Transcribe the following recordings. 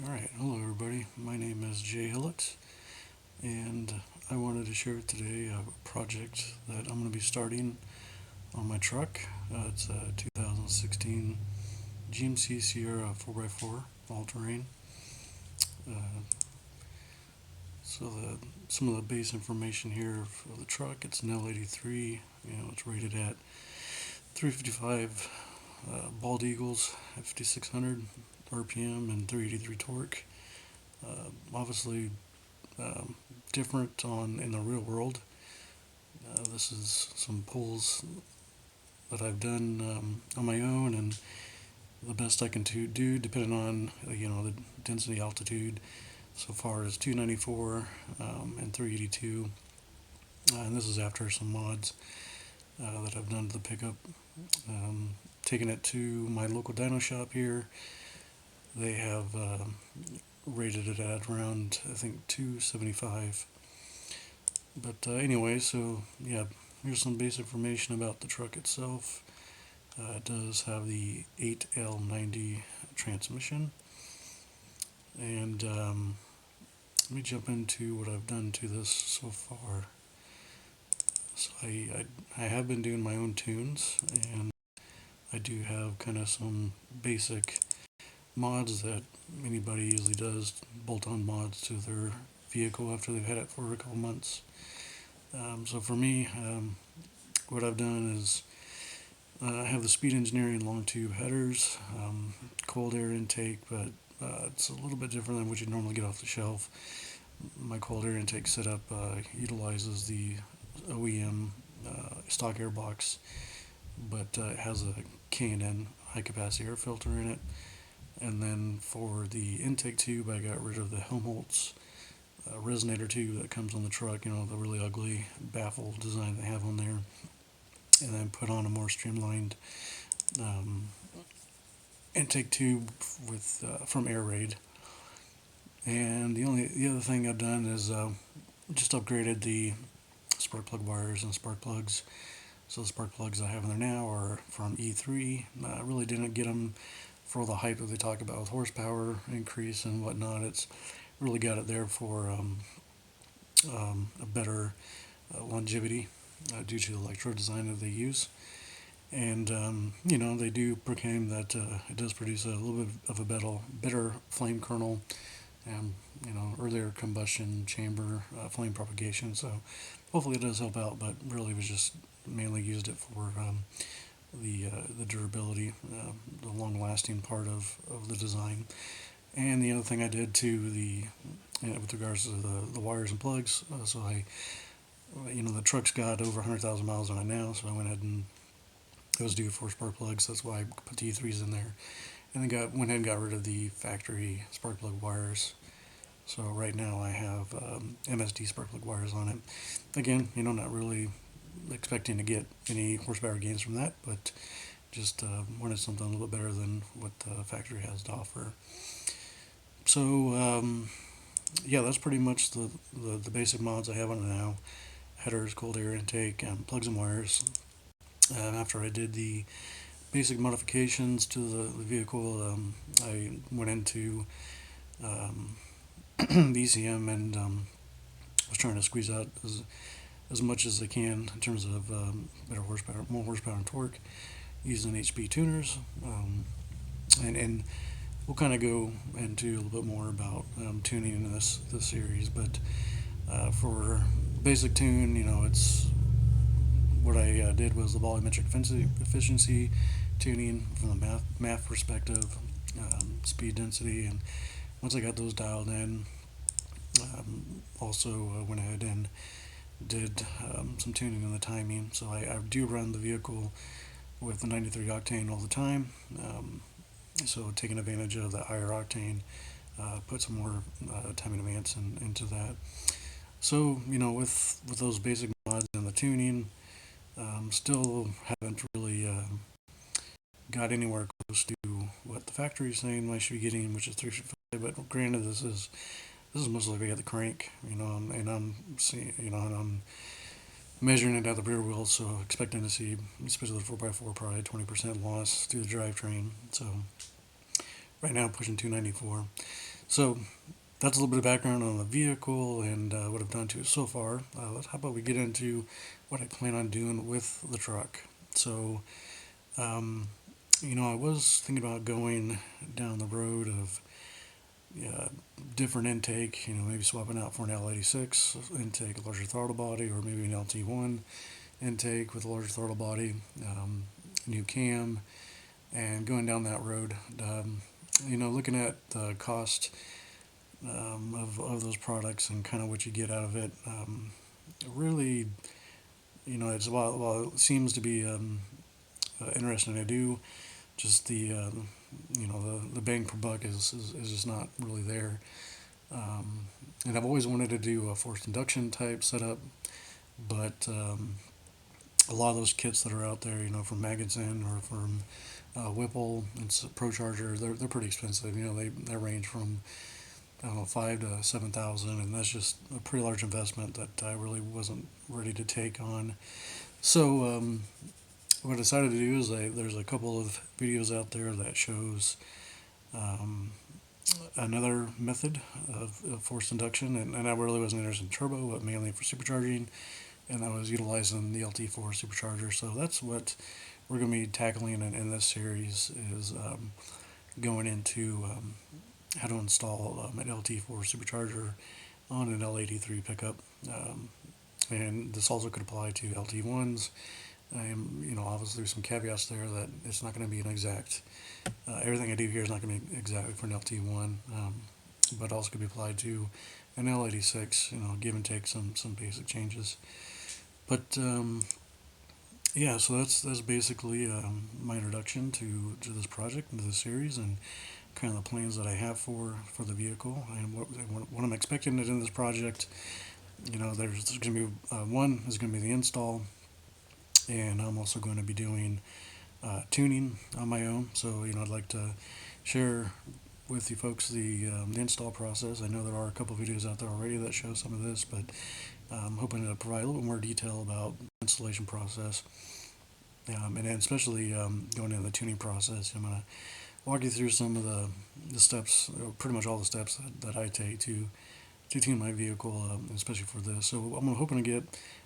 Alright, hello everybody. My name is Jay Hillett, and I wanted to share today a project that I'm going to be starting on my truck. It's a 2016 GMC Sierra 4x4 all-terrain. Uh, some of the base information here for the truck, it's an L83. It's rated at 355 bald eagles, 5600 RPM, and 383 torque. Obviously, um, different on in the real world. This is some pulls that I've done on my own, and the best I can do, depending on the density altitude. So far is 294 and 382, and this is after some mods that I've done to the pickup. Taking it to my local dyno shop here, they have rated it at around I think 275. But anyway, so yeah, here's some basic information about the truck itself. It does have the 8L90 transmission, and let me jump into what I've done to this so far. So I have been doing my own tunes, and I do have kind of some basic mods that anybody usually does, bolt-on mods to their vehicle after they've had it for a couple months. So for me, what I've done is I have the Speed Engineering long tube headers, cold air intake, but it's a little bit different than what you normally get off the shelf. My cold air intake setup utilizes the OEM stock air box, but it has a K&N high capacity air filter in it. And then for the intake tube, I got rid of the Helmholtz resonator tube that comes on the truck, the really ugly baffle design they have on there, and then put on a more streamlined um, intake tube with from Air Raid. And the other thing I've done is just upgraded the spark plug wires and spark plugs. So the spark plugs I have in there now are from E3. I really didn't get them for all the hype that they talk about with horsepower increase and whatnot. It's really got it there for a better longevity due to the electrode design that they use. And they do proclaim that it does produce a little bit of a better flame kernel and earlier combustion chamber flame propagation. So hopefully it does help out, but really was just mainly used it for the durability, the long lasting part of the design. And the other thing I did to with regards to the wires and plugs, so the truck's got over 100,000 miles on it now, so I went ahead and it was due for spark plugs. That's why I put the E3s in there, and then went ahead and got rid of the factory spark plug wires. So right now I have MSD spark plug wires on it. Again, not really expecting to get any horsepower gains from that, but just wanted something a little bit better than what the factory has to offer. So yeah, that's pretty much the basic mods I have on it now. Headers, cold air intake, plugs and wires. After I did the basic modifications to the vehicle, I went into the ECM and was trying to squeeze out as much as I can in terms of better horsepower, more horsepower and torque, using HP tuners. And we'll kind of go into a little bit more about tuning in this series. But for basic tune, it's what I did was the volumetric efficiency tuning from the math perspective, speed density, and once I got those dialed in, also went ahead and did some tuning in the timing. So I do run the vehicle with the 93 octane all the time. So taking advantage of the higher octane, put some more timing advance into that. So with those basic mods and the tuning, still haven't really got anywhere close to what the factory is saying I should be getting, which is 355. But granted, this is most likely at the crank, and I'm seeing, and I'm measuring it at the rear wheel, so expecting to see, especially the 4x4, probably 20% loss through the drivetrain. So right now, pushing 294. So that's a little bit of background on the vehicle and what I've done to it so far. How about we get into what I plan on doing with the truck? So, um, I was thinking about going down the road of uh, different intake, maybe swapping out for an L86 intake, a larger throttle body, or maybe an LT1 intake with a larger throttle body, new cam, and going down that road. Looking at the cost of those products and kind of what you get out of it. Really, it's while it seems to be interesting to do, just the bang per buck is just not really there. And I've always wanted to do a forced induction type setup, but a lot of those kits that are out there, from Magazine or from Whipple and ProCharger, they're pretty expensive. They range from, I don't know, 5 to 7,000, and that's just a pretty large investment that I really wasn't ready to take on. So what I decided to do is there's a couple of videos out there that shows um, another method of forced induction, and I really wasn't interested in turbo, but mainly for supercharging, and I was utilizing the LT4 Supercharger. So that's what we're going to be tackling in this series is going into how to install an LT4 Supercharger on an L83 pickup. And this also could apply to LT1s. Obviously there's some caveats there that it's not going to be an exact, everything I do here is not going to be exactly for an LT1, but also could be applied to an L86, give and take some basic changes. But yeah, so that's basically my introduction to this project and to this series, and kind of the plans that I have for the vehicle and what I'm expecting to do in this project. There's going to be one is going to be the install, and I'm also going to be doing tuning on my own. So I'd like to share with you folks the install process. I know there are a couple videos out there already that show some of this, but I'm hoping to provide a little bit more detail about the installation process, and then especially going into the tuning process. I'm going to walk you through some of the steps, pretty much all the steps that I take to tune my vehicle, especially for this. So I'm hoping to get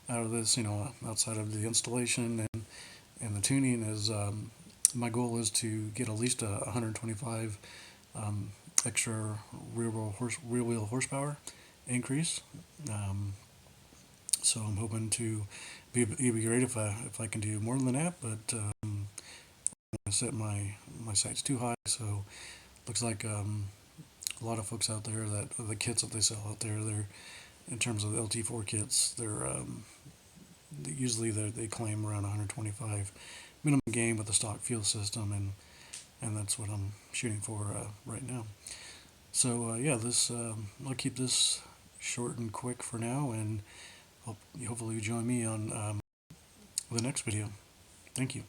out of this, outside of the installation and the tuning is my goal is to get at least 125 extra rear wheel horsepower increase. So I'm hoping to it'd be great if I can do more than that, but I set my sights too high. So looks like a lot of folks out there that the kits that they sell out there, they're in terms of the LT4 kits, they're usually they claim around 125 minimum gain with the stock fuel system, and that's what I'm shooting for right now. So yeah, this I'll keep this short and quick for now, and hopefully you join me on the next video. Thank you.